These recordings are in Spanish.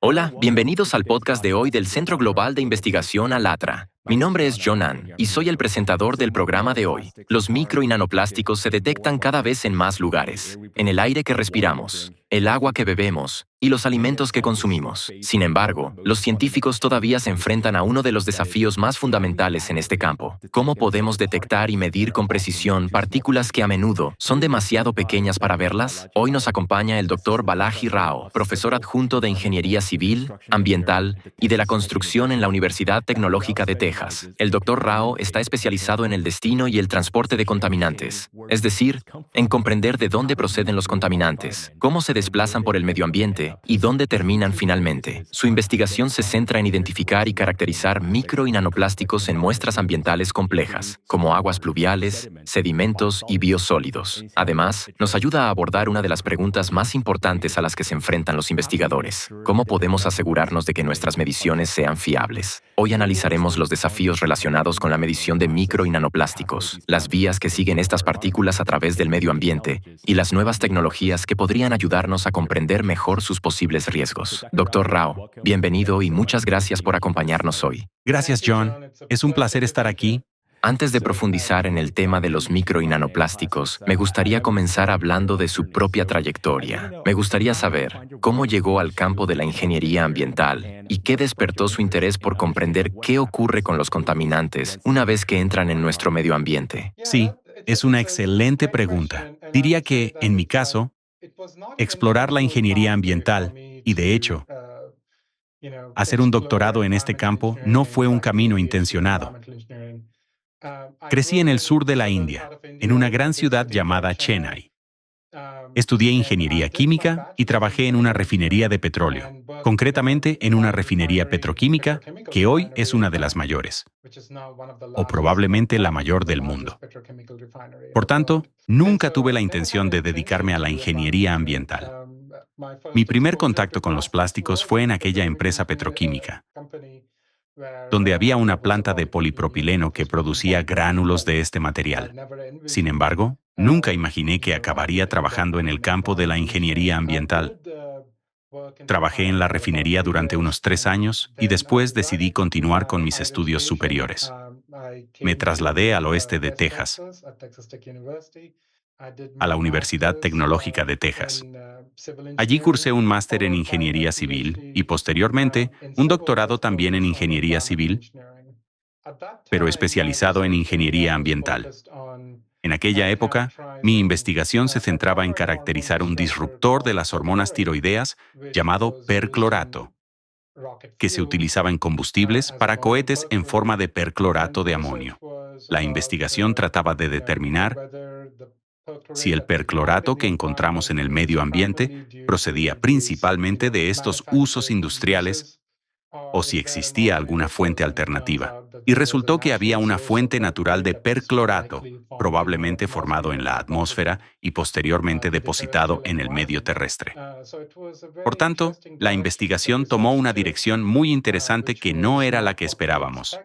Hola, bienvenidos al podcast de hoy del Centro Global de Investigación ALATRA. Mi nombre es Jonan y soy el presentador del programa de hoy. Los micro y nanoplásticos se detectan cada vez en más lugares, en el aire que respiramos, el agua que bebemos y los alimentos que consumimos. Sin embargo, los científicos todavía se enfrentan a uno de los desafíos más fundamentales en este campo. ¿Cómo podemos detectar y medir con precisión partículas que a menudo son demasiado pequeñas para verlas? Hoy nos acompaña el Dr. Balaji Rao, profesor adjunto de Ingeniería Civil, Ambiental y de la Construcción en la Universidad Tecnológica de Texas. El Dr. Rao está especializado en el destino y el transporte de contaminantes, es decir, en comprender de dónde proceden los contaminantes, cómo se desplazan por el medio ambiente y dónde terminan finalmente. Su investigación se centra en identificar y caracterizar micro y nanoplásticos en muestras ambientales complejas, como aguas pluviales, sedimentos y biosólidos. Además, nos ayuda a abordar una de las preguntas más importantes a las que se enfrentan los investigadores: ¿cómo podemos asegurarnos de que nuestras mediciones sean fiables? Hoy analizaremos los desafíos relacionados con la medición de micro y nanoplásticos, las vías que siguen estas partículas a través del medio ambiente y las nuevas tecnologías que podrían ayudarnos a comprender mejor sus posibles riesgos. Dr. Rao, bienvenido y muchas gracias por acompañarnos hoy. Gracias, John. Es un placer estar aquí. Antes de profundizar en el tema de los micro y nanoplásticos, me gustaría comenzar hablando de su propia trayectoria. Me gustaría saber cómo llegó al campo de la ingeniería ambiental y qué despertó su interés por comprender qué ocurre con los contaminantes una vez que entran en nuestro medio ambiente. Sí, es una excelente pregunta. Diría que, en mi caso, explorar la ingeniería ambiental y, de hecho, hacer un doctorado en este campo no fue un camino intencionado. Crecí en el sur de la India, en una gran ciudad llamada Chennai. Estudié ingeniería química y trabajé en una refinería de petróleo, concretamente en una refinería petroquímica que hoy es una de las mayores, o probablemente la mayor del mundo. Por tanto, nunca tuve la intención de dedicarme a la ingeniería ambiental. Mi primer contacto con los plásticos fue en aquella empresa petroquímica, donde había una planta de polipropileno que producía gránulos de este material. Sin embargo, nunca imaginé que acabaría trabajando en el campo de la ingeniería ambiental. Trabajé en la refinería durante unos 3 años y después decidí continuar con mis estudios superiores. Me trasladé al oeste de Texas, a la Universidad Tecnológica de Texas. Allí cursé un máster en Ingeniería Civil y posteriormente un doctorado también en Ingeniería Civil, pero especializado en Ingeniería Ambiental. En aquella época, mi investigación se centraba en caracterizar un disruptor de las hormonas tiroideas llamado perclorato, que se utilizaba en combustibles para cohetes en forma de perclorato de amonio. La investigación trataba de determinar si el perclorato que encontramos en el medio ambiente procedía principalmente de estos usos industriales o si existía alguna fuente alternativa. Y resultó que había una fuente natural de perclorato, probablemente formado en la atmósfera y posteriormente depositado en el medio terrestre. Por tanto, la investigación tomó una dirección muy interesante que no era la que esperábamos.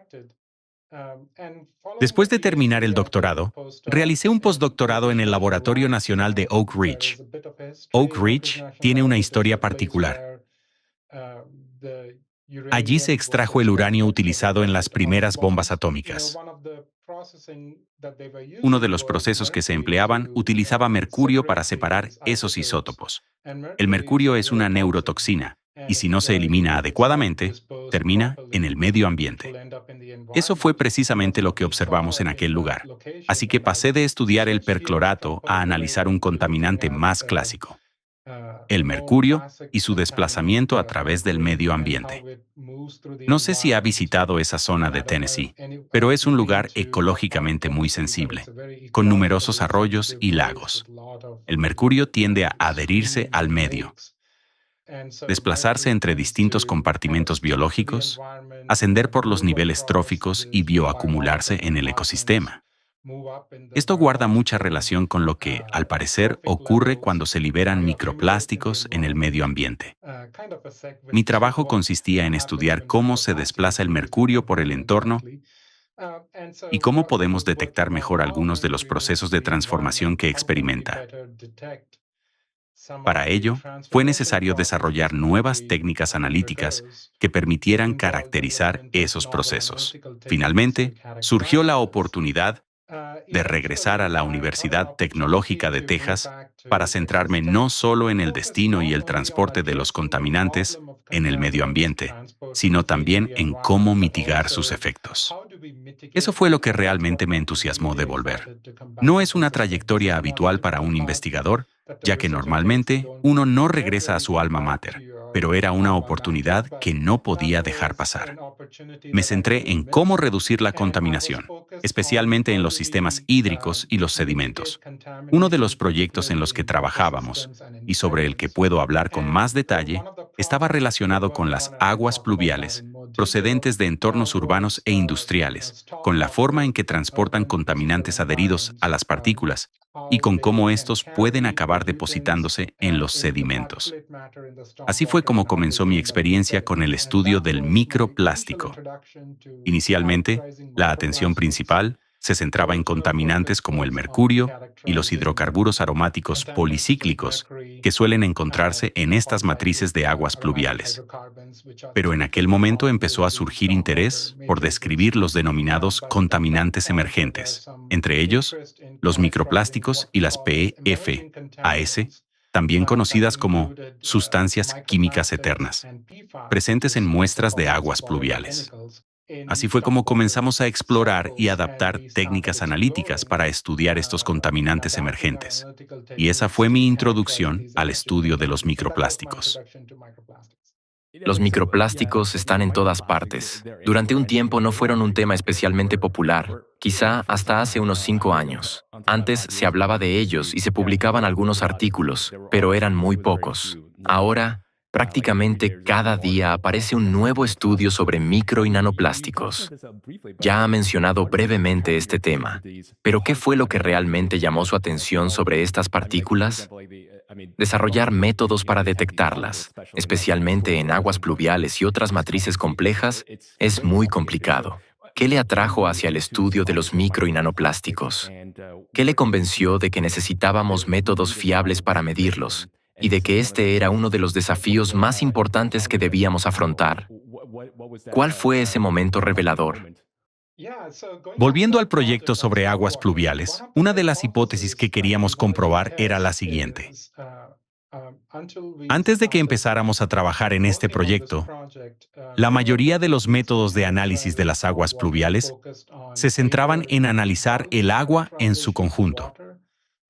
Después de terminar el doctorado, realicé un postdoctorado en el Laboratorio Nacional de Oak Ridge. Oak Ridge tiene una historia particular. Allí se extrajo el uranio utilizado en las primeras bombas atómicas. Uno de los procesos que se empleaban utilizaba mercurio para separar esos isótopos. El mercurio es una neurotoxina, y si no se elimina adecuadamente, termina en el medio ambiente. Eso fue precisamente lo que observamos en aquel lugar. Así que pasé de estudiar el perclorato a analizar un contaminante más clásico, el mercurio y su desplazamiento a través del medio ambiente. No sé si ha visitado esa zona de Tennessee, pero es un lugar ecológicamente muy sensible, con numerosos arroyos y lagos. El mercurio tiende a adherirse al medio, desplazarse entre distintos compartimentos biológicos, ascender por los niveles tróficos y bioacumularse en el ecosistema. Esto guarda mucha relación con lo que, al parecer, ocurre cuando se liberan microplásticos en el medio ambiente. Mi trabajo consistía en estudiar cómo se desplaza el mercurio por el entorno y cómo podemos detectar mejor algunos de los procesos de transformación que experimenta. Para ello, fue necesario desarrollar nuevas técnicas analíticas que permitieran caracterizar esos procesos. Finalmente, surgió la oportunidad de regresar a la Universidad Tecnológica de Texas para centrarme no solo en el destino y el transporte de los contaminantes en el medio ambiente, sino también en cómo mitigar sus efectos. Eso fue lo que realmente me entusiasmó de volver. No es una trayectoria habitual para un investigador, ya que normalmente uno no regresa a su alma mater, pero era una oportunidad que no podía dejar pasar. Me centré en cómo reducir la contaminación, especialmente en los sistemas hídricos y los sedimentos. Uno de los proyectos en los que trabajábamos, y sobre el que puedo hablar con más detalle, estaba relacionado con las aguas pluviales, procedentes de entornos urbanos e industriales, con la forma en que transportan contaminantes adheridos a las partículas y con cómo estos pueden acabar depositándose en los sedimentos. Así fue como comenzó mi experiencia con el estudio del microplástico. Inicialmente, la atención principal se centraba en contaminantes como el mercurio y los hidrocarburos aromáticos policíclicos que suelen encontrarse en estas matrices de aguas pluviales. Pero en aquel momento empezó a surgir interés por describir los denominados contaminantes emergentes, entre ellos los microplásticos y las PFAS, también conocidas como sustancias químicas eternas, presentes en muestras de aguas pluviales. Así fue como comenzamos a explorar y adaptar técnicas analíticas para estudiar estos contaminantes emergentes. Y esa fue mi introducción al estudio de los microplásticos. Los microplásticos están en todas partes. Durante un tiempo no fueron un tema especialmente popular, quizá hasta hace unos 5 años. Antes se hablaba de ellos y se publicaban algunos artículos, pero eran muy pocos. Ahora, prácticamente cada día aparece un nuevo estudio sobre micro y nanoplásticos. Ya ha mencionado brevemente este tema, pero ¿qué fue lo que realmente llamó su atención sobre estas partículas? Desarrollar métodos para detectarlas, especialmente en aguas pluviales y otras matrices complejas, es muy complicado. ¿Qué le atrajo hacia el estudio de los micro y nanoplásticos? ¿Qué le convenció de que necesitábamos métodos fiables para medirlos y de que este era uno de los desafíos más importantes que debíamos afrontar? ¿Cuál fue ese momento revelador? Volviendo al proyecto sobre aguas pluviales, una de las hipótesis que queríamos comprobar era la siguiente. Antes de que empezáramos a trabajar en este proyecto, la mayoría de los métodos de análisis de las aguas pluviales se centraban en analizar el agua en su conjunto,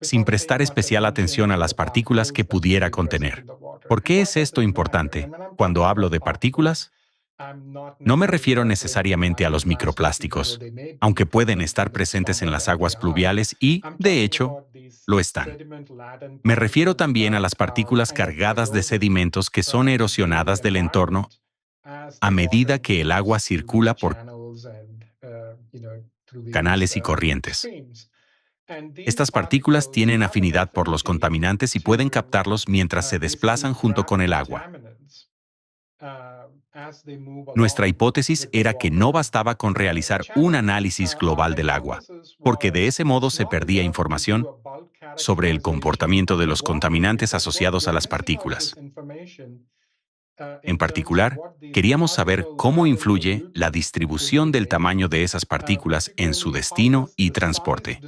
sin prestar especial atención a las partículas que pudiera contener. ¿Por qué es esto importante? Cuando hablo de partículas, no me refiero necesariamente a los microplásticos, aunque pueden estar presentes en las aguas pluviales y, de hecho, lo están. Me refiero también a las partículas cargadas de sedimentos que son erosionadas del entorno a medida que el agua circula por canales y corrientes. Estas partículas tienen afinidad por los contaminantes y pueden captarlos mientras se desplazan junto con el agua. Nuestra hipótesis era que no bastaba con realizar un análisis global del agua, porque de ese modo se perdía información sobre el comportamiento de los contaminantes asociados a las partículas. En particular, queríamos saber cómo influye la distribución del tamaño de esas partículas en su destino y transporte.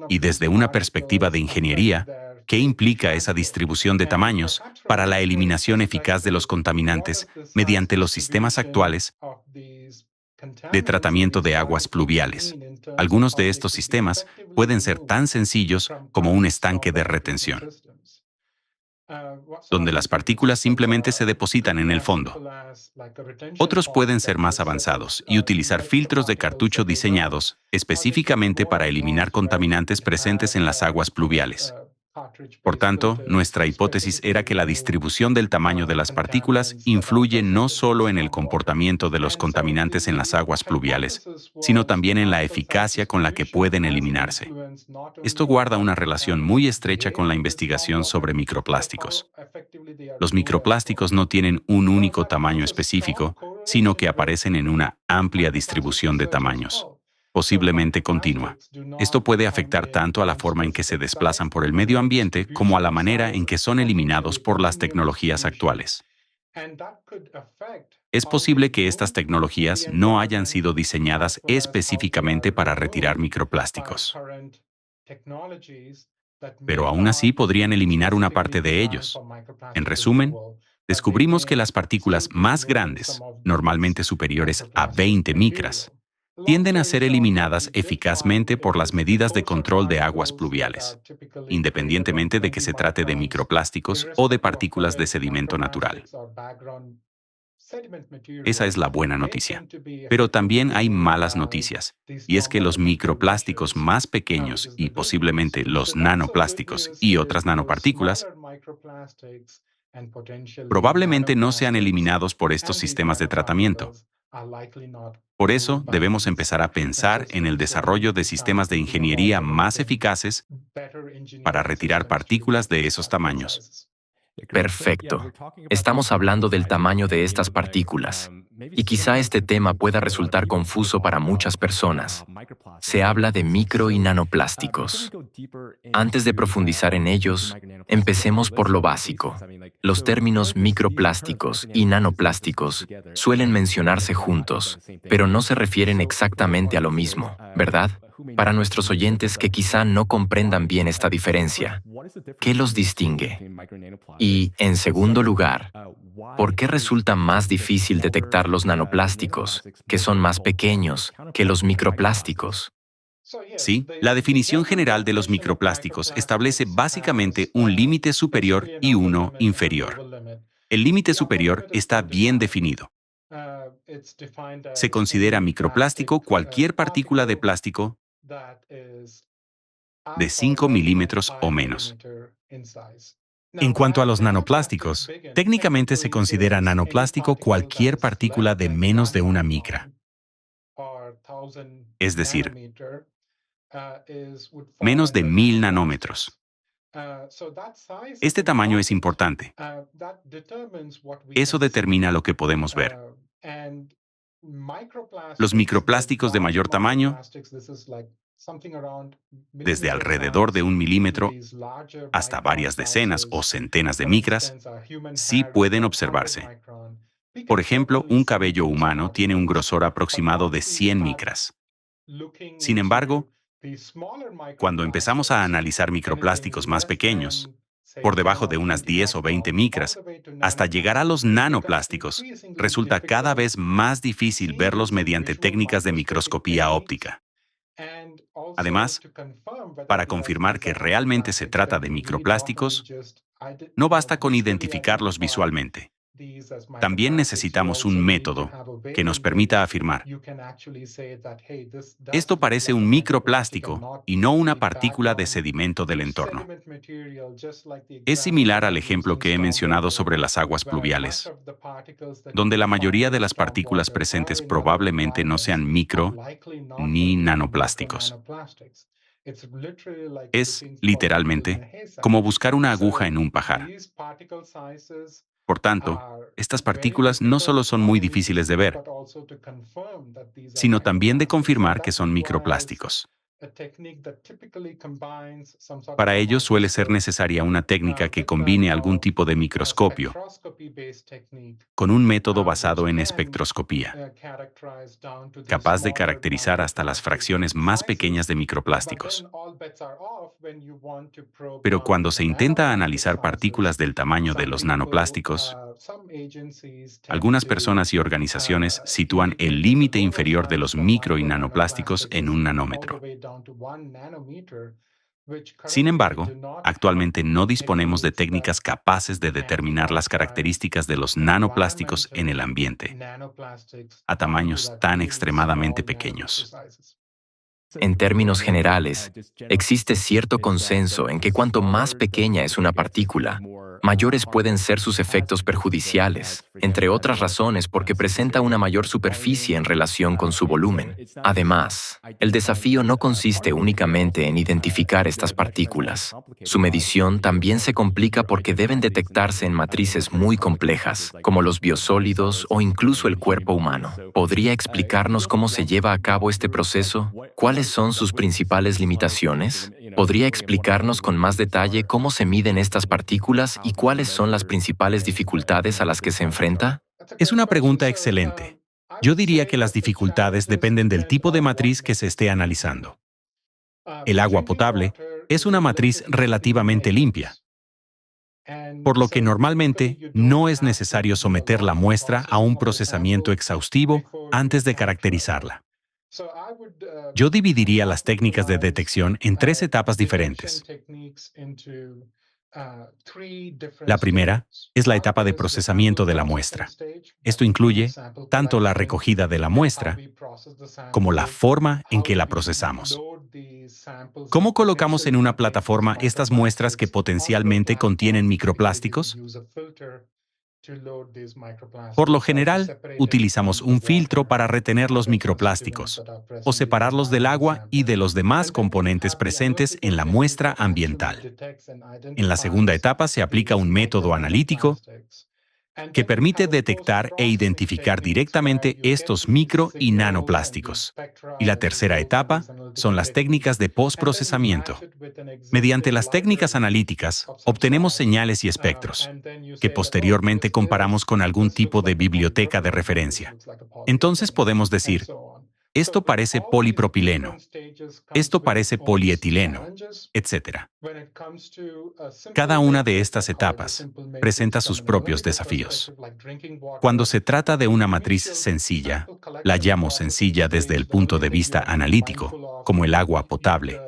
Y desde una perspectiva de ingeniería, ¿qué implica esa distribución de tamaños para la eliminación eficaz de los contaminantes mediante los sistemas actuales de tratamiento de aguas pluviales? Algunos de estos sistemas pueden ser tan sencillos como un estanque de retención, donde las partículas simplemente se depositan en el fondo. Otros pueden ser más avanzados y utilizar filtros de cartucho diseñados específicamente para eliminar contaminantes presentes en las aguas pluviales. Por tanto, nuestra hipótesis era que la distribución del tamaño de las partículas influye no solo en el comportamiento de los contaminantes en las aguas pluviales, sino también en la eficacia con la que pueden eliminarse. Esto guarda una relación muy estrecha con la investigación sobre microplásticos. Los microplásticos no tienen un único tamaño específico, sino que aparecen en una amplia distribución de tamaños. posiblemente continua. Esto puede afectar tanto a la forma en que se desplazan por el medio ambiente como a la manera en que son eliminados por las tecnologías actuales. Es posible que estas tecnologías no hayan sido diseñadas específicamente para retirar microplásticos, pero aún así podrían eliminar una parte de ellos. En resumen, descubrimos que las partículas más grandes, normalmente superiores a 20 micras, tienden a ser eliminadas eficazmente por las medidas de control de aguas pluviales, independientemente de que se trate de microplásticos o de partículas de sedimento natural. Esa es la buena noticia. Pero también hay malas noticias, y es que los microplásticos más pequeños y posiblemente los nanoplásticos y otras nanopartículas probablemente no sean eliminados por estos sistemas de tratamiento. Por eso, debemos empezar a pensar en el desarrollo de sistemas de ingeniería más eficaces para retirar partículas de esos tamaños. Perfecto. Estamos hablando del tamaño de estas partículas. Y quizá este tema pueda resultar confuso para muchas personas. Se habla de micro y nanoplásticos. Antes de profundizar en ellos, empecemos por lo básico. Los términos microplásticos y nanoplásticos suelen mencionarse juntos, pero no se refieren exactamente a lo mismo, ¿verdad? Para nuestros oyentes que quizá no comprendan bien esta diferencia, ¿qué los distingue? Y, en segundo lugar, ¿por qué resulta más difícil detectar los nanoplásticos, que son más pequeños, que los microplásticos? Sí, la definición general de los microplásticos establece básicamente un límite superior y uno inferior. El límite superior está bien definido. Se considera microplástico cualquier partícula de plástico de 5 milímetros o menos. En cuanto a los nanoplásticos, técnicamente se considera nanoplástico cualquier partícula de menos de una micra, es decir, menos de 1000 nanómetros. Este tamaño es importante. Eso determina lo que podemos ver. Los microplásticos de mayor tamaño, desde alrededor de 1 milímetro hasta varias decenas o centenas de micras, sí pueden observarse. Por ejemplo, un cabello humano tiene un grosor aproximado de 100 micras. Sin embargo, cuando empezamos a analizar microplásticos más pequeños, por debajo de unas 10 o 20 micras, hasta llegar a los nanoplásticos, resulta cada vez más difícil verlos mediante técnicas de microscopía óptica. Además, para confirmar que realmente se trata de microplásticos, no basta con identificarlos visualmente. También necesitamos un método que nos permita afirmar: esto parece un microplástico y no una partícula de sedimento del entorno. Es similar al ejemplo que he mencionado sobre las aguas pluviales, donde la mayoría de las partículas presentes probablemente no sean micro ni nanoplásticos. Es, literalmente, como buscar una aguja en un pajar. Por tanto, estas partículas no solo son muy difíciles de ver, sino también de confirmar que son microplásticos. Para ello suele ser necesaria una técnica que combine algún tipo de microscopio con un método basado en espectroscopía, capaz de caracterizar hasta las fracciones más pequeñas de microplásticos. Pero cuando se intenta analizar partículas del tamaño de los nanoplásticos, algunas personas y organizaciones sitúan el límite inferior de los micro y nanoplásticos en 1 nanómetro. Sin embargo, actualmente no disponemos de técnicas capaces de determinar las características de los nanoplásticos en el ambiente, a tamaños tan extremadamente pequeños. En términos generales, existe cierto consenso en que cuanto más pequeña es una partícula, mayores pueden ser sus efectos perjudiciales, entre otras razones porque presenta una mayor superficie en relación con su volumen. Además, el desafío no consiste únicamente en identificar estas partículas. Su medición también se complica porque deben detectarse en matrices muy complejas, como los biosólidos o incluso el cuerpo humano. ¿Podría explicarnos cómo se lleva a cabo este proceso? ¿Cuáles son sus principales limitaciones? ¿Podría explicarnos con más detalle cómo se miden estas partículas y cuáles son las principales dificultades a las que se enfrenta? Es una pregunta excelente. Yo diría que las dificultades dependen del tipo de matriz que se esté analizando. El agua potable es una matriz relativamente limpia, por lo que normalmente no es necesario someter la muestra a un procesamiento exhaustivo antes de caracterizarla. Yo dividiría las técnicas de detección en tres etapas diferentes. La primera es la etapa de procesamiento de la muestra. Esto incluye tanto la recogida de la muestra como la forma en que la procesamos. ¿Cómo colocamos en una plataforma estas muestras que potencialmente contienen microplásticos? Por lo general, utilizamos un filtro para retener los microplásticos o separarlos del agua y de los demás componentes presentes en la muestra ambiental. En la segunda etapa se aplica un método analítico que permite detectar e identificar directamente estos micro y nanoplásticos. Y la tercera etapa son las técnicas de postprocesamiento. Mediante las técnicas analíticas, obtenemos señales y espectros, que posteriormente comparamos con algún tipo de biblioteca de referencia. Entonces podemos decir, esto parece polipropileno, esto parece polietileno, etc. Cada una de estas etapas presenta sus propios desafíos. Cuando se trata de una matriz sencilla, la llamo sencilla desde el punto de vista analítico, como el agua potable.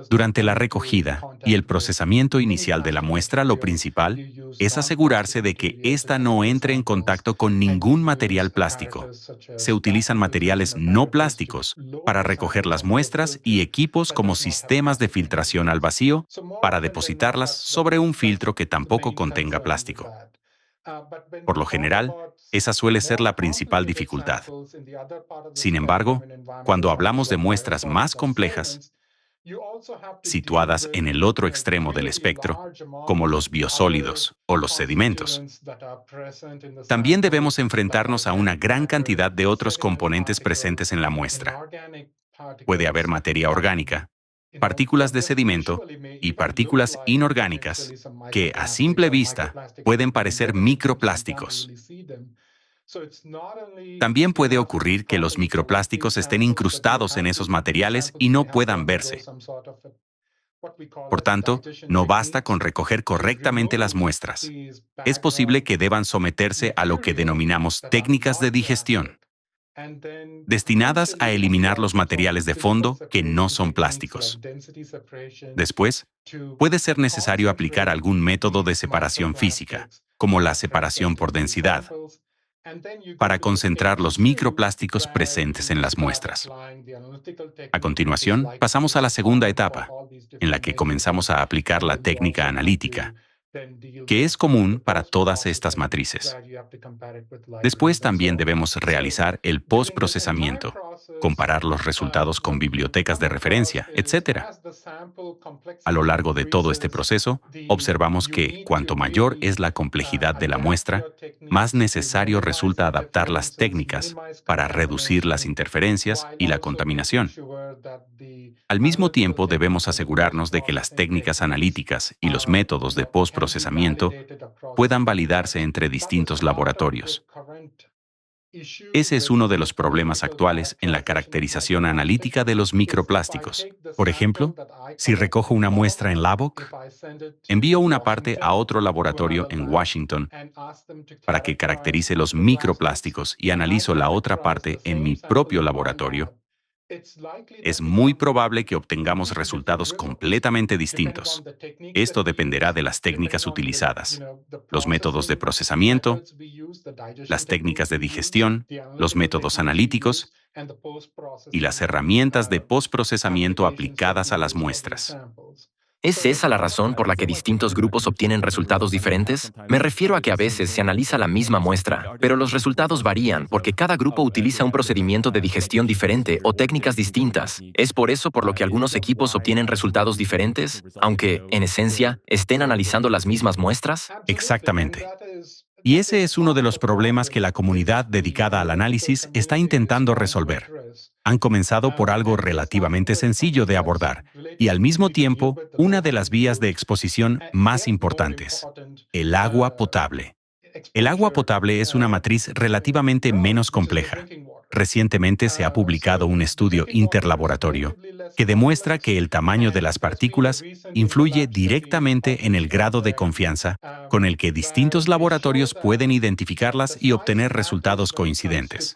Durante la recogida y el procesamiento inicial de la muestra, lo principal es asegurarse de que ésta no entre en contacto con ningún material plástico. Se utilizan materiales no plásticos para recoger las muestras y equipos como sistemas de filtración al vacío para depositarlas sobre un filtro que tampoco contenga plástico. Por lo general, esa suele ser la principal dificultad. Sin embargo, cuando hablamos de muestras más complejas, situadas en el otro extremo del espectro, como los biosólidos o los sedimentos, también debemos enfrentarnos a una gran cantidad de otros componentes presentes en la muestra. Puede haber materia orgánica, partículas de sedimento y partículas inorgánicas que, a simple vista, pueden parecer microplásticos. También puede ocurrir que los microplásticos estén incrustados en esos materiales y no puedan verse. Por tanto, no basta con recoger correctamente las muestras. Es posible que deban someterse a lo que denominamos técnicas de digestión, destinadas a eliminar los materiales de fondo que no son plásticos. Después, puede ser necesario aplicar algún método de separación física, como la separación por densidad, para concentrar los microplásticos presentes en las muestras. A continuación, pasamos a la segunda etapa, en la que comenzamos a aplicar la técnica analítica, que es común para todas estas matrices. Después también debemos realizar el postprocesamiento, comparar los resultados con bibliotecas de referencia, etc. A lo largo de todo este proceso, observamos que cuanto mayor es la complejidad de la muestra, más necesario resulta adaptar las técnicas para reducir las interferencias y la contaminación. Al mismo tiempo, debemos asegurarnos de que las técnicas analíticas y los métodos de postprocesamiento puedan validarse entre distintos laboratorios. Ese es uno de los problemas actuales en la caracterización analítica de los microplásticos. Por ejemplo, si recojo una muestra en Lubbock, envío una parte a otro laboratorio en Washington para que caracterice los microplásticos y analizo la otra parte en mi propio laboratorio. Es muy probable que obtengamos resultados completamente distintos. Esto dependerá de las técnicas utilizadas, los métodos de procesamiento, las técnicas de digestión, los métodos analíticos y las herramientas de postprocesamiento aplicadas a las muestras. ¿Es esa la razón por la que distintos grupos obtienen resultados diferentes? Me refiero a que a veces se analiza la misma muestra, pero los resultados varían porque cada grupo utiliza un procedimiento de digestión diferente o técnicas distintas. ¿Es por eso por lo que algunos equipos obtienen resultados diferentes, aunque, en esencia, estén analizando las mismas muestras? Exactamente. Y ese es uno de los problemas que la comunidad dedicada al análisis está intentando resolver. Han comenzado por algo relativamente sencillo de abordar y al mismo tiempo una de las vías de exposición más importantes, el agua potable. El agua potable es una matriz relativamente menos compleja. Recientemente se ha publicado un estudio interlaboratorio que demuestra que el tamaño de las partículas influye directamente en el grado de confianza con el que distintos laboratorios pueden identificarlas y obtener resultados coincidentes.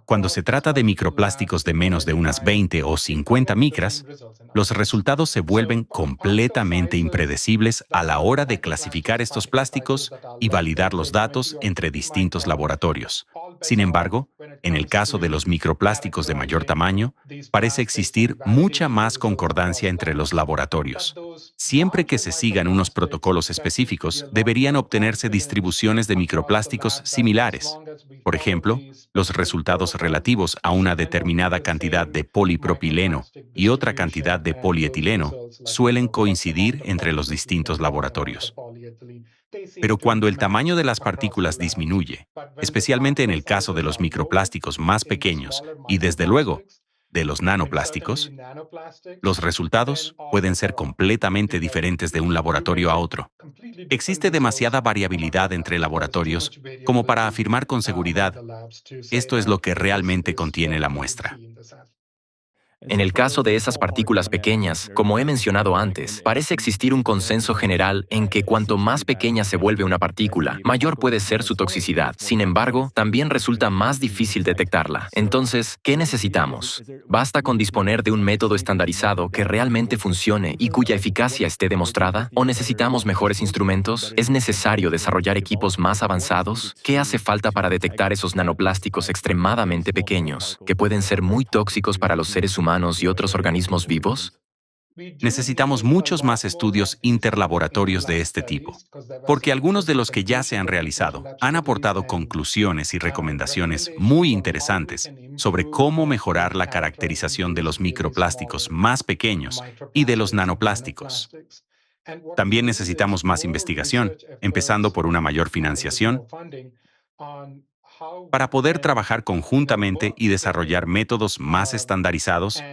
Cuando se trata de microplásticos de menos de unas 20 o 50 micras, los resultados se vuelven completamente impredecibles a la hora de clasificar estos plásticos y validar los datos entre distintos laboratorios. Sin embargo, en el caso de los microplásticos de mayor tamaño, parece existir mucha más concordancia entre los laboratorios. Siempre que se sigan unos protocolos específicos, deberían obtenerse distribuciones de microplásticos similares. Por ejemplo, los resultados relativos a una determinada cantidad de polipropileno y otra cantidad de polietileno suelen coincidir entre los distintos laboratorios. Pero cuando el tamaño de las partículas disminuye, especialmente en el caso de los microplásticos más pequeños y, desde luego, de los nanoplásticos, los resultados pueden ser completamente diferentes de un laboratorio a otro. Existe demasiada variabilidad entre laboratorios como para afirmar con seguridad, esto es lo que realmente contiene la muestra. En el caso de esas partículas pequeñas, como he mencionado antes, parece existir un consenso general en que cuanto más pequeña se vuelve una partícula, mayor puede ser su toxicidad. Sin embargo, también resulta más difícil detectarla. Entonces, ¿qué necesitamos? ¿Basta con disponer de un método estandarizado que realmente funcione y cuya eficacia esté demostrada? ¿O necesitamos mejores instrumentos? ¿Es necesario desarrollar equipos más avanzados? ¿Qué hace falta para detectar esos nanoplásticos extremadamente pequeños, que pueden ser muy tóxicos para los seres humanos y otros organismos vivos? Necesitamos muchos más estudios interlaboratorios de este tipo, porque algunos de los que ya se han realizado han aportado conclusiones y recomendaciones muy interesantes sobre cómo mejorar la caracterización de los microplásticos más pequeños y de los nanoplásticos. También necesitamos más investigación, empezando por una mayor financiación, para poder trabajar conjuntamente y desarrollar métodos más estandarizados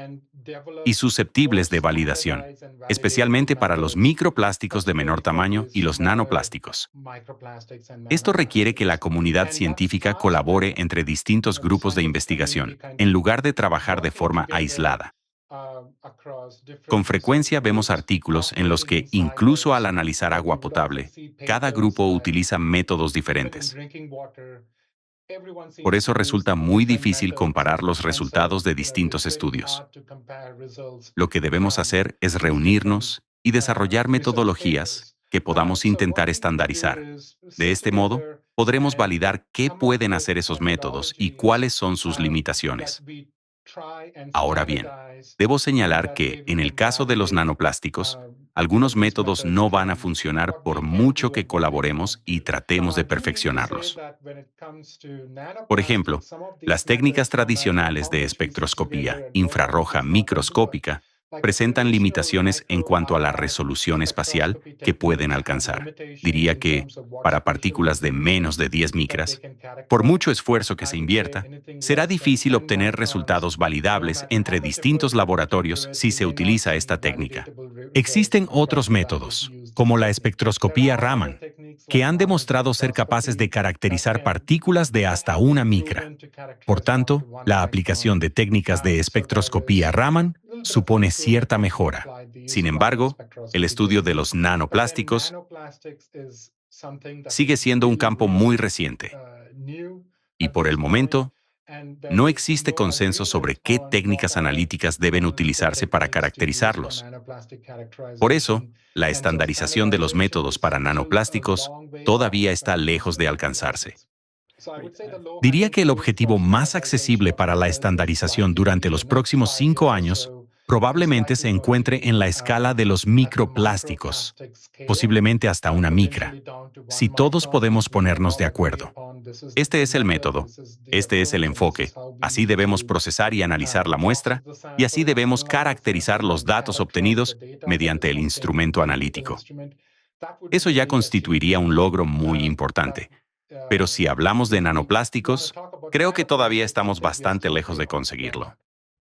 y susceptibles de validación, especialmente para los microplásticos de menor tamaño y los nanoplásticos. Esto requiere que la comunidad científica colabore entre distintos grupos de investigación, en lugar de trabajar de forma aislada. Con frecuencia vemos artículos en los que, incluso al analizar agua potable, cada grupo utiliza métodos diferentes. Por eso resulta muy difícil comparar los resultados de distintos estudios. Lo que debemos hacer es reunirnos y desarrollar metodologías que podamos intentar estandarizar. De este modo, podremos validar qué pueden hacer esos métodos y cuáles son sus limitaciones. Ahora bien, debo señalar que, en el caso de los nanoplásticos, algunos métodos no van a funcionar por mucho que colaboremos y tratemos de perfeccionarlos. Por ejemplo, las técnicas tradicionales de espectroscopía infrarroja microscópica presentan limitaciones en cuanto a la resolución espacial que pueden alcanzar. Diría que, para partículas de menos de 10 micras, por mucho esfuerzo que se invierta, será difícil obtener resultados validables entre distintos laboratorios si se utiliza esta técnica. Existen otros métodos, como la espectroscopía Raman, que han demostrado ser capaces de caracterizar partículas de hasta 1 micra. Por tanto, la aplicación de técnicas de espectroscopía Raman supone cierta mejora. Sin embargo, el estudio de los nanoplásticos sigue siendo un campo muy reciente. Y por el momento, no existe consenso sobre qué técnicas analíticas deben utilizarse para caracterizarlos. Por eso, la estandarización de los métodos para nanoplásticos todavía está lejos de alcanzarse. Diría que el objetivo más accesible para la estandarización durante los próximos 5 años Probablemente se encuentre en la escala de los microplásticos, posiblemente hasta una micra, si todos podemos ponernos de acuerdo. Este es el método, este es el enfoque, así debemos procesar y analizar la muestra, y así debemos caracterizar los datos obtenidos mediante el instrumento analítico. Eso ya constituiría un logro muy importante. Pero si hablamos de nanoplásticos, creo que todavía estamos bastante lejos de conseguirlo.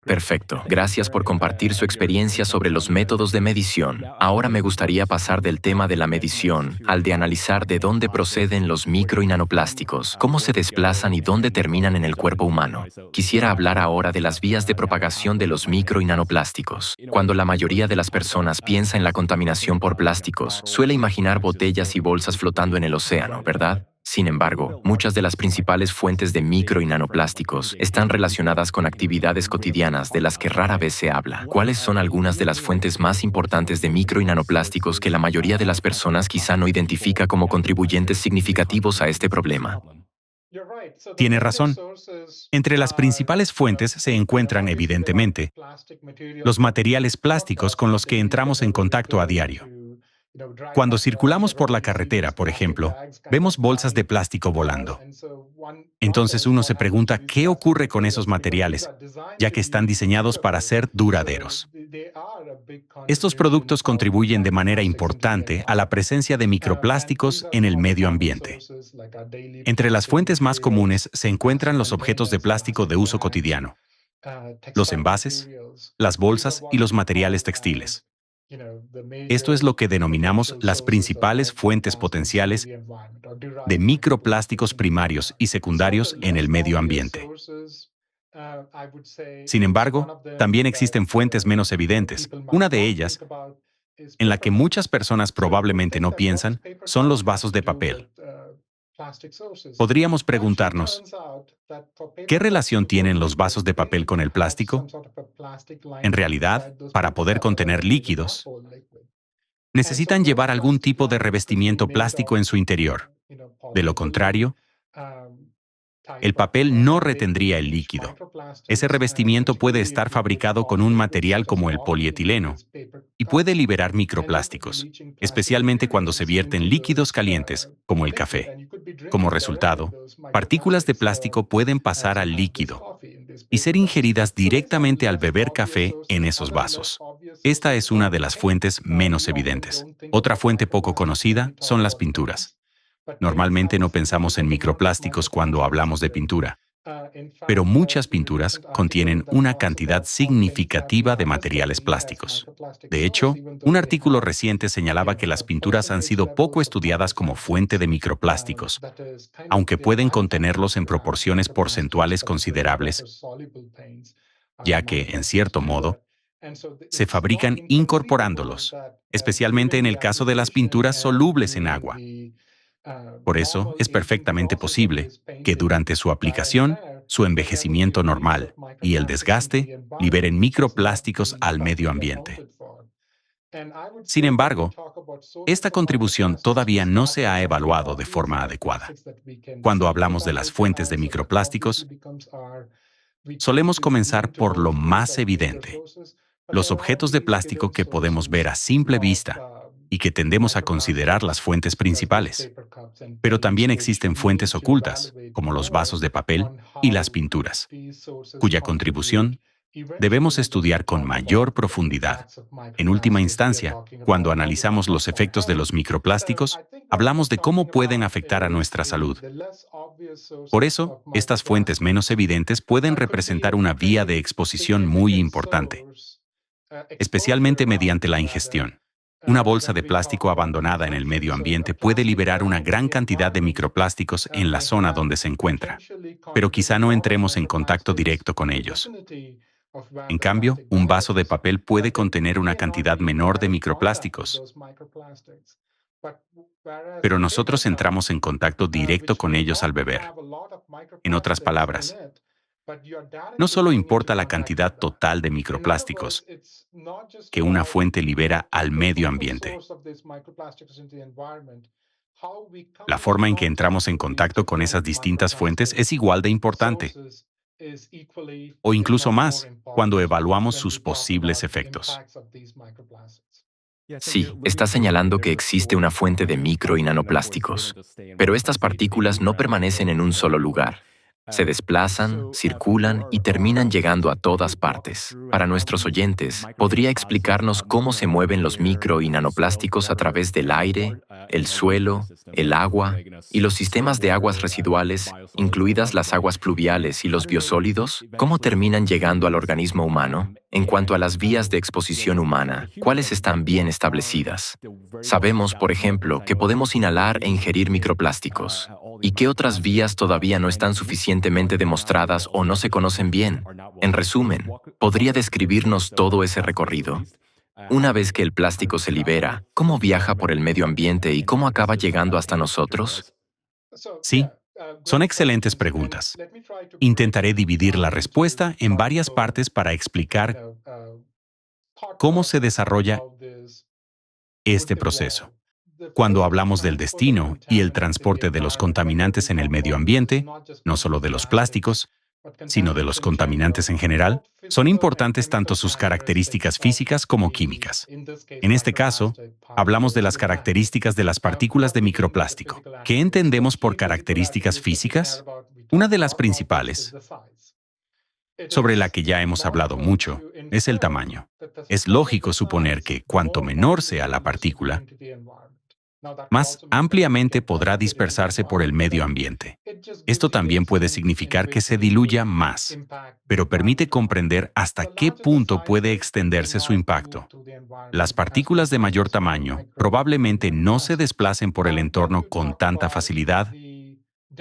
Perfecto. Gracias por compartir su experiencia sobre los métodos de medición. Ahora me gustaría pasar del tema de la medición al de analizar de dónde proceden los micro y nanoplásticos, cómo se desplazan y dónde terminan en el cuerpo humano. Quisiera hablar ahora de las vías de propagación de los micro y nanoplásticos. Cuando la mayoría de las personas piensa en la contaminación por plásticos, suele imaginar botellas y bolsas flotando en el océano, ¿verdad? Sin embargo, muchas de las principales fuentes de micro y nanoplásticos están relacionadas con actividades cotidianas de las que rara vez se habla. ¿Cuáles son algunas de las fuentes más importantes de micro y nanoplásticos que la mayoría de las personas quizá no identifica como contribuyentes significativos a este problema? Tiene razón. Entre las principales fuentes se encuentran, evidentemente, los materiales plásticos con los que entramos en contacto a diario. Cuando circulamos por la carretera, por ejemplo, vemos bolsas de plástico volando. Entonces uno se pregunta qué ocurre con esos materiales, ya que están diseñados para ser duraderos. Estos productos contribuyen de manera importante a la presencia de microplásticos en el medio ambiente. Entre las fuentes más comunes se encuentran los objetos de plástico de uso cotidiano, los envases, las bolsas y los materiales textiles. Esto es lo que denominamos las principales fuentes potenciales de microplásticos primarios y secundarios en el medio ambiente. Sin embargo, también existen fuentes menos evidentes. Una de ellas, en la que muchas personas probablemente no piensan, son los vasos de papel. Podríamos preguntarnos, ¿qué relación tienen los vasos de papel con el plástico? En realidad, para poder contener líquidos, necesitan llevar algún tipo de revestimiento plástico en su interior. De lo contrario, el papel no retendría el líquido. Ese revestimiento puede estar fabricado con un material como el polietileno y puede liberar microplásticos, especialmente cuando se vierten líquidos calientes, como el café. Como resultado, partículas de plástico pueden pasar al líquido y ser ingeridas directamente al beber café en esos vasos. Esta es una de las fuentes menos evidentes. Otra fuente poco conocida son las pinturas. Normalmente no pensamos en microplásticos cuando hablamos de pintura, pero muchas pinturas contienen una cantidad significativa de materiales plásticos. De hecho, un artículo reciente señalaba que las pinturas han sido poco estudiadas como fuente de microplásticos, aunque pueden contenerlos en proporciones porcentuales considerables, ya que, en cierto modo, se fabrican incorporándolos, especialmente en el caso de las pinturas solubles en agua. Por eso, es perfectamente posible que durante su aplicación, su envejecimiento normal y el desgaste liberen microplásticos al medio ambiente. Sin embargo, esta contribución todavía no se ha evaluado de forma adecuada. Cuando hablamos de las fuentes de microplásticos, solemos comenzar por lo más evidente, los objetos de plástico que podemos ver a simple vista y que tendemos a considerar las fuentes principales. Pero también existen fuentes ocultas, como los vasos de papel y las pinturas, cuya contribución debemos estudiar con mayor profundidad. En última instancia, cuando analizamos los efectos de los microplásticos, hablamos de cómo pueden afectar a nuestra salud. Por eso, estas fuentes menos evidentes pueden representar una vía de exposición muy importante, especialmente mediante la ingestión. Una bolsa de plástico abandonada en el medio ambiente puede liberar una gran cantidad de microplásticos en la zona donde se encuentra, pero quizá no entremos en contacto directo con ellos. En cambio, un vaso de papel puede contener una cantidad menor de microplásticos, pero nosotros entramos en contacto directo con ellos al beber. En otras palabras, no solo importa la cantidad total de microplásticos que una fuente libera al medio ambiente. La forma en que entramos en contacto con esas distintas fuentes es igual de importante. o incluso más cuando evaluamos sus posibles efectos. Sí, está señalando que existe una fuente de micro y nanoplásticos, pero estas partículas no permanecen en un solo lugar. Se desplazan, circulan y terminan llegando a todas partes. Para nuestros oyentes, ¿podría explicarnos cómo se mueven los micro y nanoplásticos a través del aire, el suelo, el agua y los sistemas de aguas residuales, incluidas las aguas pluviales y los biosólidos? ¿Cómo terminan llegando al organismo humano? En cuanto a las vías de exposición humana, ¿cuáles están bien establecidas? Sabemos, por ejemplo, que podemos inhalar e ingerir microplásticos. ¿Y qué otras vías todavía no están suficientemente demostradas o no se conocen bien? En resumen, ¿podría describirnos todo ese recorrido? Una vez que el plástico se libera, ¿cómo viaja por el medio ambiente y cómo acaba llegando hasta nosotros? Sí, son excelentes preguntas. Intentaré dividir la respuesta en varias partes para explicar cómo se desarrolla este proceso. Cuando hablamos del destino y el transporte de los contaminantes en el medio ambiente, no solo de los plásticos, sino de los contaminantes en general, son importantes tanto sus características físicas como químicas. En este caso, hablamos de las características de las partículas de microplástico. ¿Qué entendemos por características físicas? Una de las principales, sobre la que ya hemos hablado mucho, es el tamaño. Es lógico suponer que cuanto menor sea la partícula, más ampliamente podrá dispersarse por el medio ambiente. Esto también puede significar que se diluya más, pero permite comprender hasta qué punto puede extenderse su impacto. Las partículas de mayor tamaño probablemente no se desplacen por el entorno con tanta facilidad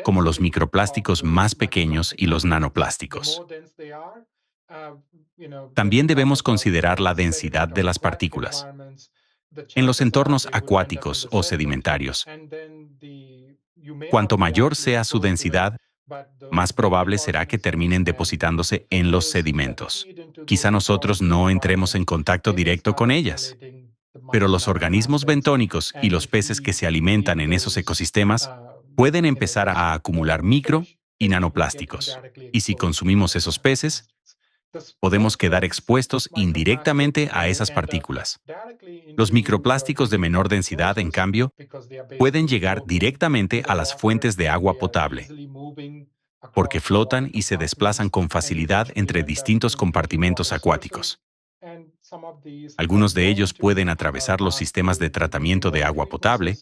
como los microplásticos más pequeños y los nanoplásticos. También debemos considerar la densidad de las partículas. En los entornos acuáticos o sedimentarios, cuanto mayor sea su densidad, más probable será que terminen depositándose en los sedimentos. Quizá nosotros no entremos en contacto directo con ellas, pero los organismos bentónicos y los peces que se alimentan en esos ecosistemas pueden empezar a acumular micro y nanoplásticos. Y si consumimos esos peces, podemos quedar expuestos indirectamente a esas partículas. Los microplásticos de menor densidad, en cambio, pueden llegar directamente a las fuentes de agua potable, porque flotan y se desplazan con facilidad entre distintos compartimentos acuáticos. Algunos de ellos pueden atravesar los sistemas de tratamiento de agua potable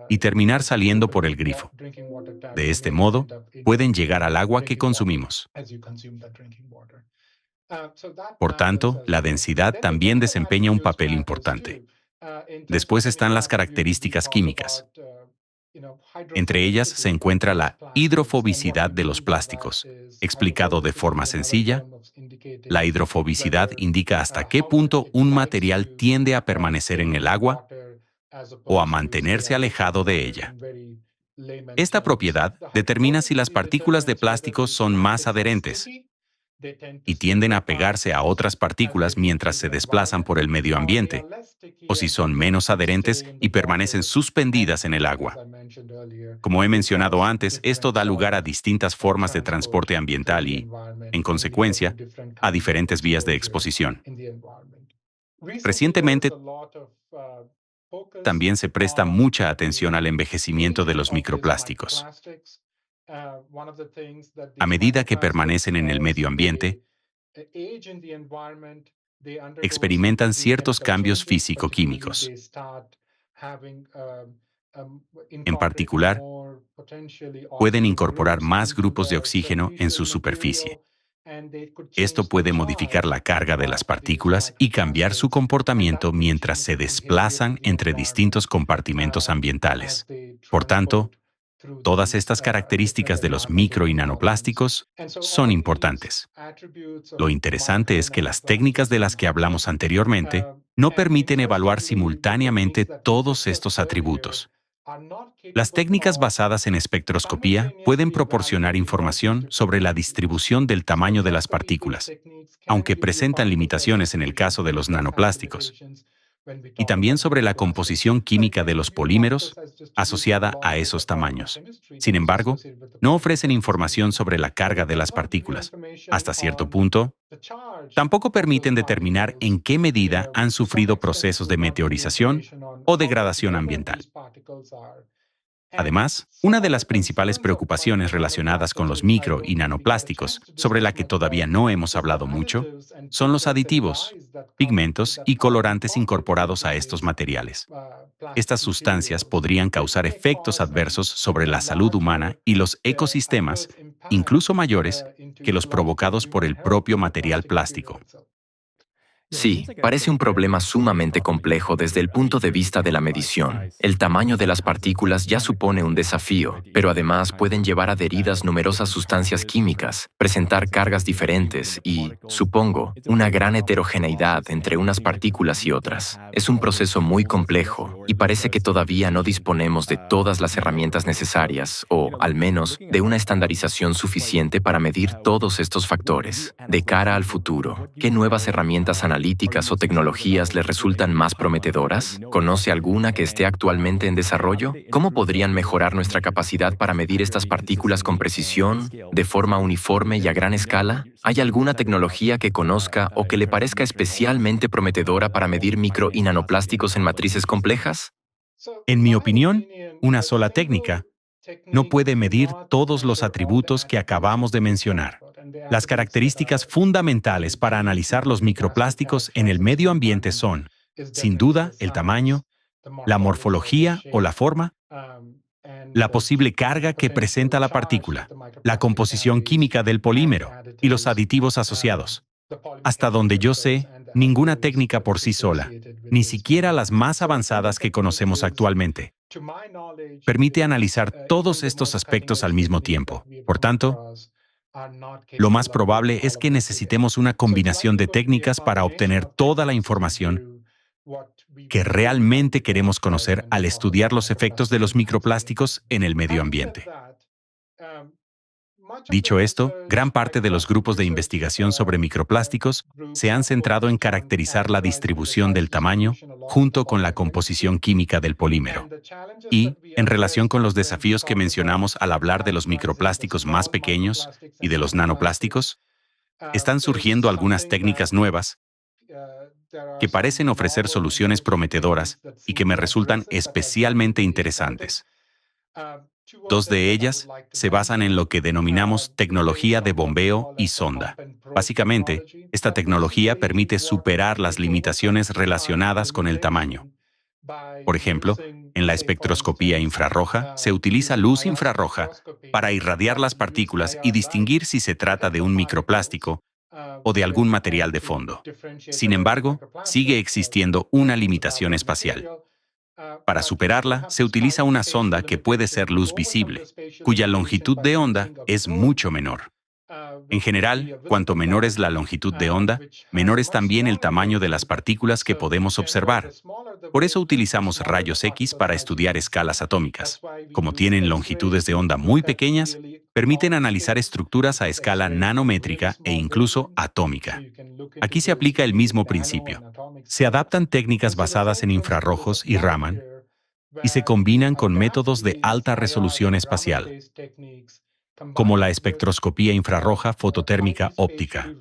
y terminar saliendo por el grifo. De este modo, pueden llegar al agua que consumimos. Por tanto, la densidad también desempeña un papel importante. Después están las características químicas. Entre ellas se encuentra la hidrofobicidad de los plásticos. Explicado de forma sencilla, la hidrofobicidad indica hasta qué punto un material tiende a permanecer en el agua o a mantenerse alejado de ella. Esta propiedad determina si las partículas de plástico son más adherentes y tienden a pegarse a otras partículas mientras se desplazan por el medio ambiente, o si son menos adherentes y permanecen suspendidas en el agua. Como he mencionado antes, esto da lugar a distintas formas de transporte ambiental y, en consecuencia, a diferentes vías de exposición. Recientemente, también se presta mucha atención al envejecimiento de los microplásticos. A medida que permanecen en el medio ambiente, experimentan ciertos cambios físico-químicos. En particular, pueden incorporar más grupos de oxígeno en su superficie. Esto puede modificar la carga de las partículas y cambiar su comportamiento mientras se desplazan entre distintos compartimentos ambientales. Por tanto, todas estas características de los micro y nanoplásticos son importantes. Lo interesante es que las técnicas de las que hablamos anteriormente no permiten evaluar simultáneamente todos estos atributos. Las técnicas basadas en espectroscopía pueden proporcionar información sobre la distribución del tamaño de las partículas, aunque presentan limitaciones en el caso de los nanoplásticos. y también sobre la composición química de los polímeros asociada a esos tamaños. Sin embargo, no ofrecen información sobre la carga de las partículas. Hasta cierto punto, tampoco permiten determinar en qué medida han sufrido procesos de meteorización o degradación ambiental. Además, una de las principales preocupaciones relacionadas con los micro y nanoplásticos, sobre la que todavía no hemos hablado mucho, son los aditivos, pigmentos y colorantes incorporados a estos materiales. Estas sustancias podrían causar efectos adversos sobre la salud humana y los ecosistemas, incluso mayores que los provocados por el propio material plástico. Sí, parece un problema sumamente complejo desde el punto de vista de la medición. El tamaño de las partículas ya supone un desafío, pero además pueden llevar adheridas numerosas sustancias químicas, presentar cargas diferentes y, supongo, una gran heterogeneidad entre unas partículas y otras. Es un proceso muy complejo y parece que todavía no disponemos de todas las herramientas necesarias o, al menos, de una estandarización suficiente para medir todos estos factores. De cara al futuro, ¿qué nuevas herramientas analíticas o tecnologías le resultan más prometedoras? ¿Conoce alguna que esté actualmente en desarrollo? ¿Cómo podrían mejorar nuestra capacidad para medir estas partículas con precisión, de forma uniforme y a gran escala? ¿Hay alguna tecnología que conozca o que le parezca especialmente prometedora para medir micro y nanoplásticos en matrices complejas? En mi opinión, una sola técnica no puede medir todos los atributos que acabamos de mencionar. Las características fundamentales para analizar los microplásticos en el medio ambiente son, sin duda, el tamaño, la morfología o la forma, la posible carga que presenta la partícula, la composición química del polímero y los aditivos asociados. Hasta donde yo sé, ninguna técnica por sí sola, ni siquiera las más avanzadas que conocemos actualmente, permite analizar todos estos aspectos al mismo tiempo. Por tanto, lo más probable es que necesitemos una combinación de técnicas para obtener toda la información que realmente queremos conocer al estudiar los efectos de los microplásticos en el medio ambiente. Dicho esto, gran parte de los grupos de investigación sobre microplásticos se han centrado en caracterizar la distribución del tamaño junto con la composición química del polímero. Y, en relación con los desafíos que mencionamos al hablar de los microplásticos más pequeños y de los nanoplásticos, están surgiendo algunas técnicas nuevas que parecen ofrecer soluciones prometedoras y que me resultan especialmente interesantes. Dos de ellas se basan en lo que denominamos tecnología de bombeo y sonda. Básicamente, esta tecnología permite superar las limitaciones relacionadas con el tamaño. Por ejemplo, en la espectroscopía infrarroja se utiliza luz infrarroja para irradiar las partículas y distinguir si se trata de un microplástico o de algún material de fondo. Sin embargo, sigue existiendo una limitación espacial. Para superarla, se utiliza una sonda que puede ser luz visible, cuya longitud de onda es mucho menor. En general, cuanto menor es la longitud de onda, menor es también el tamaño de las partículas que podemos observar. Por eso utilizamos rayos X para estudiar escalas atómicas. Como tienen longitudes de onda muy pequeñas, permiten analizar estructuras a escala nanométrica e incluso atómica. Aquí se aplica el mismo principio. Se adaptan técnicas basadas en infrarrojos y Raman y se combinan con métodos de alta resolución espacial, como la espectroscopía infrarroja fototérmica óptica.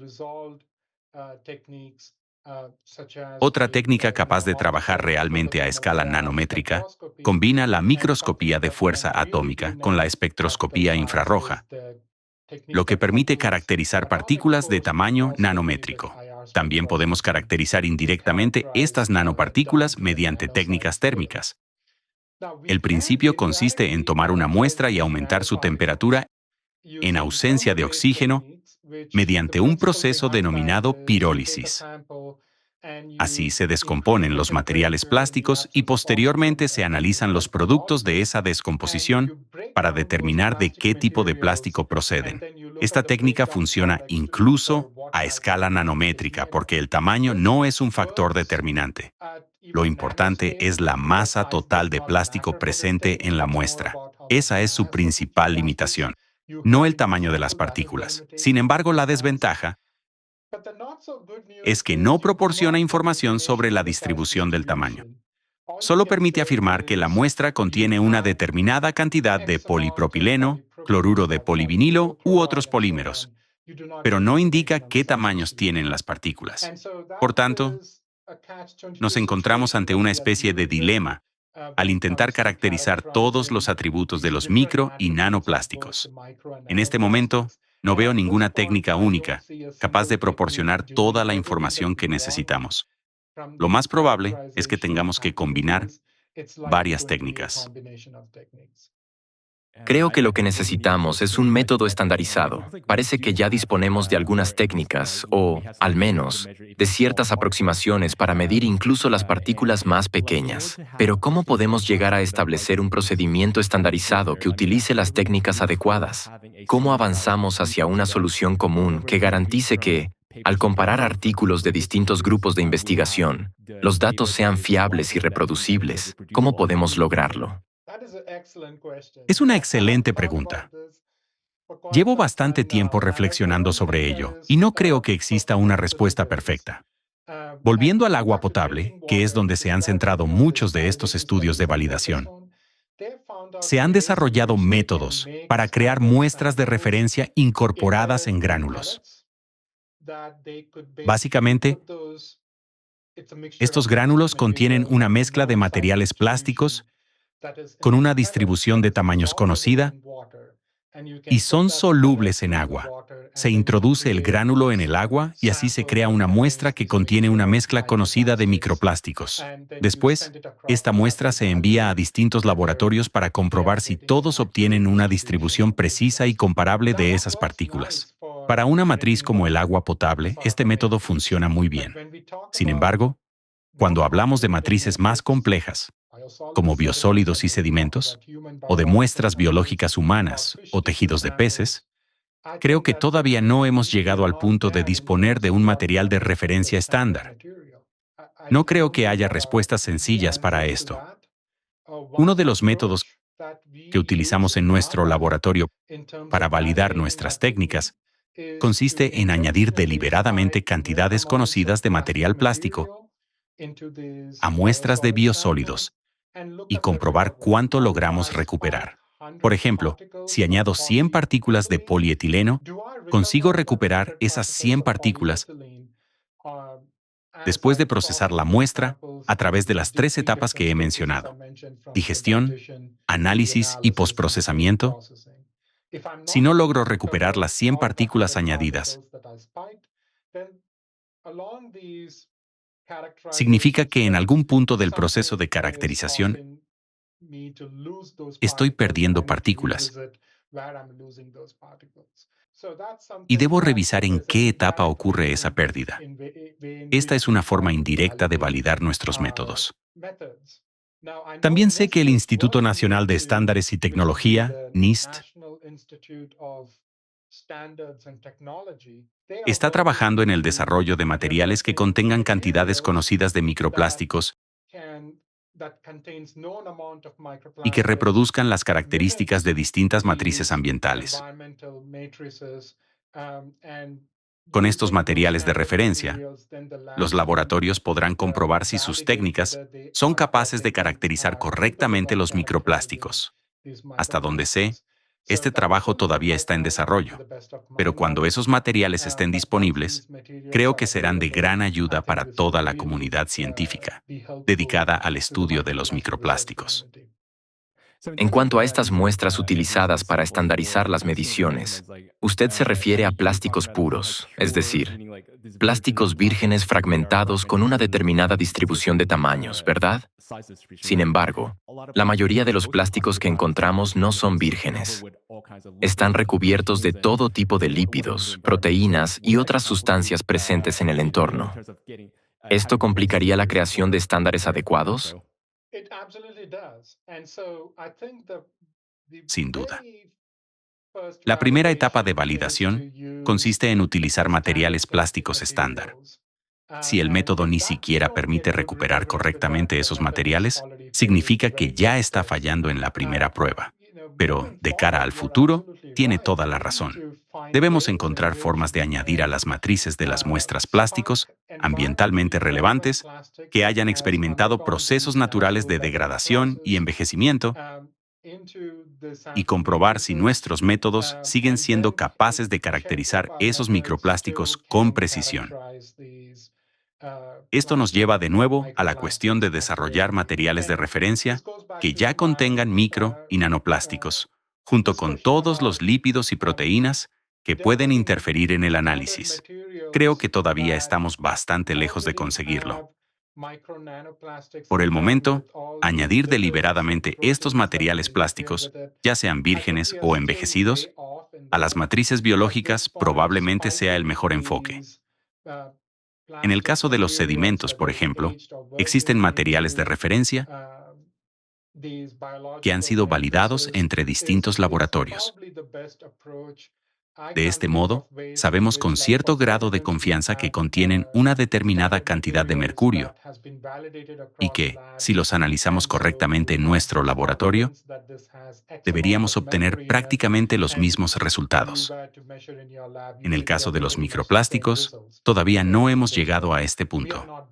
Otra técnica capaz de trabajar realmente a escala nanométrica combina la microscopía de fuerza atómica con la espectroscopía infrarroja, lo que permite caracterizar partículas de tamaño nanométrico. También podemos caracterizar indirectamente estas nanopartículas mediante técnicas térmicas. El principio consiste en tomar una muestra y aumentar su temperatura en ausencia de oxígeno mediante un proceso denominado pirólisis. Así se descomponen los materiales plásticos y posteriormente se analizan los productos de esa descomposición para determinar de qué tipo de plástico proceden. Esta técnica funciona incluso a escala nanométrica porque el tamaño no es un factor determinante. Lo importante es la masa total de plástico presente en la muestra. Esa es su principal limitación, no el tamaño de las partículas. Sin embargo, la desventaja es que no proporciona información sobre la distribución del tamaño. Solo permite afirmar que la muestra contiene una determinada cantidad de polipropileno, cloruro de polivinilo u otros polímeros, pero no indica qué tamaños tienen las partículas. Por tanto, nos encontramos ante una especie de dilema al intentar caracterizar todos los atributos de los micro y nanoplásticos. En este momento, no veo ninguna técnica única capaz de proporcionar toda la información que necesitamos. Lo más probable es que tengamos que combinar varias técnicas. Creo que lo que necesitamos es un método estandarizado. Parece que ya disponemos de algunas técnicas, o, al menos, de ciertas aproximaciones para medir incluso las partículas más pequeñas. Pero ¿cómo podemos llegar a establecer un procedimiento estandarizado que utilice las técnicas adecuadas? ¿Cómo avanzamos hacia una solución común que garantice que, al comparar artículos de distintos grupos de investigación, los datos sean fiables y reproducibles? ¿Cómo podemos lograrlo? Es una excelente pregunta. Llevo bastante tiempo reflexionando sobre ello y no creo que exista una respuesta perfecta. Volviendo al agua potable, que es donde se han centrado muchos de estos estudios de validación, se han desarrollado métodos para crear muestras de referencia incorporadas en gránulos. Básicamente, estos gránulos contienen una mezcla de materiales plásticos con una distribución de tamaños conocida y son solubles en agua. Se introduce el gránulo en el agua y así se crea una muestra que contiene una mezcla conocida de microplásticos. Después, esta muestra se envía a distintos laboratorios para comprobar si todos obtienen una distribución precisa y comparable de esas partículas. Para una matriz como el agua potable, este método funciona muy bien. Sin embargo, cuando hablamos de matrices más complejas, como biosólidos y sedimentos, o de muestras biológicas humanas o tejidos de peces, creo que todavía no hemos llegado al punto de disponer de un material de referencia estándar. No creo que haya respuestas sencillas para esto. Uno de los métodos que utilizamos en nuestro laboratorio para validar nuestras técnicas consiste en añadir deliberadamente cantidades conocidas de material plástico a muestras de biosólidos y comprobar cuánto logramos recuperar. Por ejemplo, si añado 100 partículas de polietileno, consigo recuperar esas 100 partículas después de procesar la muestra a través de las 3 etapas que he mencionado: digestión, análisis y postprocesamiento. Si no logro recuperar las 100 partículas añadidas, significa que en algún punto del proceso de caracterización estoy perdiendo partículas y debo revisar en qué etapa ocurre esa pérdida. Esta es una forma indirecta de validar nuestros métodos. También sé que el Instituto Nacional de Estándares y Tecnología, NIST, está trabajando en el desarrollo de materiales que contengan cantidades conocidas de microplásticos y que reproduzcan las características de distintas matrices ambientales. Con estos materiales de referencia, los laboratorios podrán comprobar si sus técnicas son capaces de caracterizar correctamente los microplásticos. Hasta donde sé, este trabajo todavía está en desarrollo, pero cuando esos materiales estén disponibles, creo que serán de gran ayuda para toda la comunidad científica dedicada al estudio de los microplásticos. En cuanto a estas muestras utilizadas para estandarizar las mediciones, usted se refiere a plásticos puros, es decir, plásticos vírgenes fragmentados con una determinada distribución de tamaños, ¿verdad? Sin embargo, la mayoría de los plásticos que encontramos no son vírgenes. Están recubiertos de todo tipo de lípidos, proteínas y otras sustancias presentes en el entorno. ¿Esto complicaría la creación de estándares adecuados? Sin duda. La primera etapa de validación consiste en utilizar materiales plásticos estándar. Si el método ni siquiera permite recuperar correctamente esos materiales, significa que ya está fallando en la primera prueba. Pero, de cara al futuro, tiene toda la razón. Debemos encontrar formas de añadir a las matrices de las muestras plásticos ambientalmente relevantes que hayan experimentado procesos naturales de degradación y envejecimiento y comprobar si nuestros métodos siguen siendo capaces de caracterizar esos microplásticos con precisión. Esto nos lleva de nuevo a la cuestión de desarrollar materiales de referencia que ya contengan micro y nanoplásticos, junto con todos los lípidos y proteínas que pueden interferir en el análisis. Creo que todavía estamos bastante lejos de conseguirlo. Por el momento, añadir deliberadamente estos materiales plásticos, ya sean vírgenes o envejecidos, a las matrices biológicas probablemente sea el mejor enfoque. En el caso de los sedimentos, por ejemplo, existen materiales de referencia que han sido validados entre distintos laboratorios. De este modo, sabemos con cierto grado de confianza que contienen una determinada cantidad de mercurio y que, si los analizamos correctamente en nuestro laboratorio, deberíamos obtener prácticamente los mismos resultados. En el caso de los microplásticos, todavía no hemos llegado a este punto.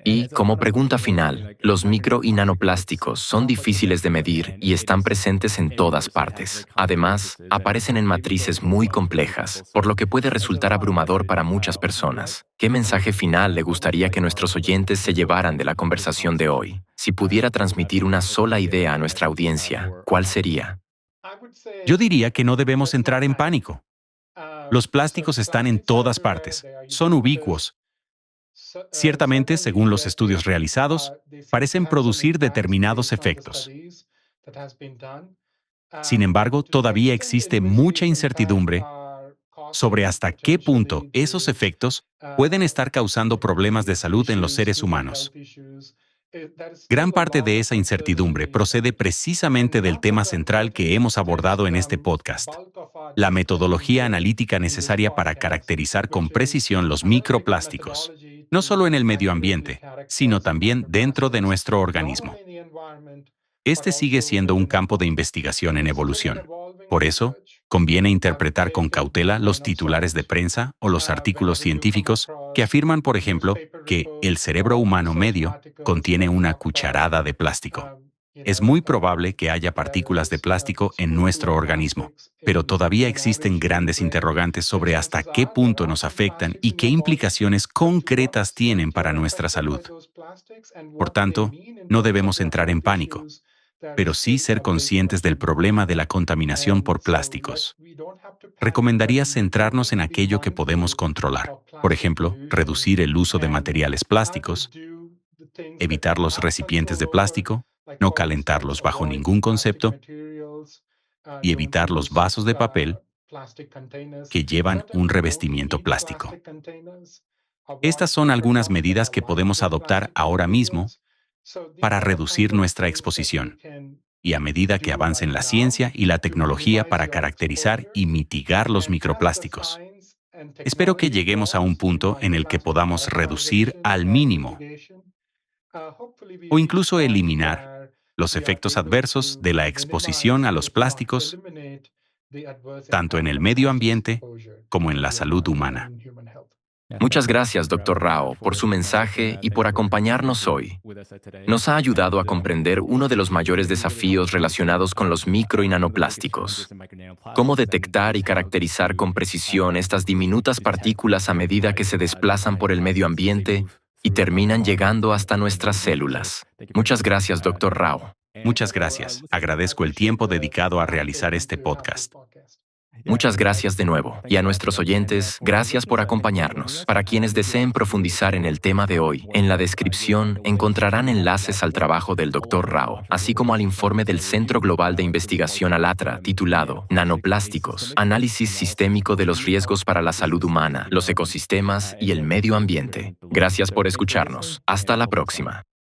Y, como pregunta final, los micro y nanoplásticos son difíciles de medir y están presentes en todas partes. Además, aparecen en matrices muy complejas, por lo que puede resultar abrumador para muchas personas. ¿Qué mensaje final le gustaría que nuestros oyentes se llevaran de la conversación de hoy? Si pudiera transmitir una sola idea a nuestra audiencia, ¿cuál sería? Yo diría que no debemos entrar en pánico. Los plásticos están en todas partes, son ubicuos. Ciertamente, según los estudios realizados, parecen producir determinados efectos. Sin embargo, todavía existe mucha incertidumbre sobre hasta qué punto esos efectos pueden estar causando problemas de salud en los seres humanos. Gran parte de esa incertidumbre procede precisamente del tema central que hemos abordado en este podcast: la metodología analítica necesaria para caracterizar con precisión los microplásticos, no solo en el medio ambiente, sino también dentro de nuestro organismo. Este sigue siendo un campo de investigación en evolución. Por eso, conviene interpretar con cautela los titulares de prensa o los artículos científicos que afirman, por ejemplo, que el cerebro humano medio contiene una cucharada de plástico. Es muy probable que haya partículas de plástico en nuestro organismo, pero todavía existen grandes interrogantes sobre hasta qué punto nos afectan y qué implicaciones concretas tienen para nuestra salud. Por tanto, no debemos entrar en pánico, pero sí ser conscientes del problema de la contaminación por plásticos. Recomendaría centrarnos en aquello que podemos controlar. Por ejemplo, reducir el uso de materiales plásticos, evitar los recipientes de plástico, no calentarlos bajo ningún concepto, y evitar los vasos de papel que llevan un revestimiento plástico. Estas son algunas medidas que podemos adoptar ahora mismo para reducir nuestra exposición, y a medida que avancen la ciencia y la tecnología para caracterizar y mitigar los microplásticos. Espero que lleguemos a un punto en el que podamos reducir al mínimo o incluso eliminar los efectos adversos de la exposición a los plásticos, tanto en el medio ambiente como en la salud humana. Muchas gracias, Dr. Rao, por su mensaje y por acompañarnos hoy. Nos ha ayudado a comprender uno de los mayores desafíos relacionados con los micro y nanoplásticos: cómo detectar y caracterizar con precisión estas diminutas partículas a medida que se desplazan por el medio ambiente y terminan llegando hasta nuestras células. Muchas gracias, Dr. Rao. Muchas gracias. Agradezco el tiempo dedicado a realizar este podcast. Muchas gracias de nuevo. Y a nuestros oyentes, gracias por acompañarnos. Para quienes deseen profundizar en el tema de hoy, en la descripción encontrarán enlaces al trabajo del Dr. Rao, así como al informe del Centro Global de Investigación Alatra, titulado Nanoplásticos, análisis sistémico de los riesgos para la salud humana, los ecosistemas y el medio ambiente. Gracias por escucharnos. Hasta la próxima.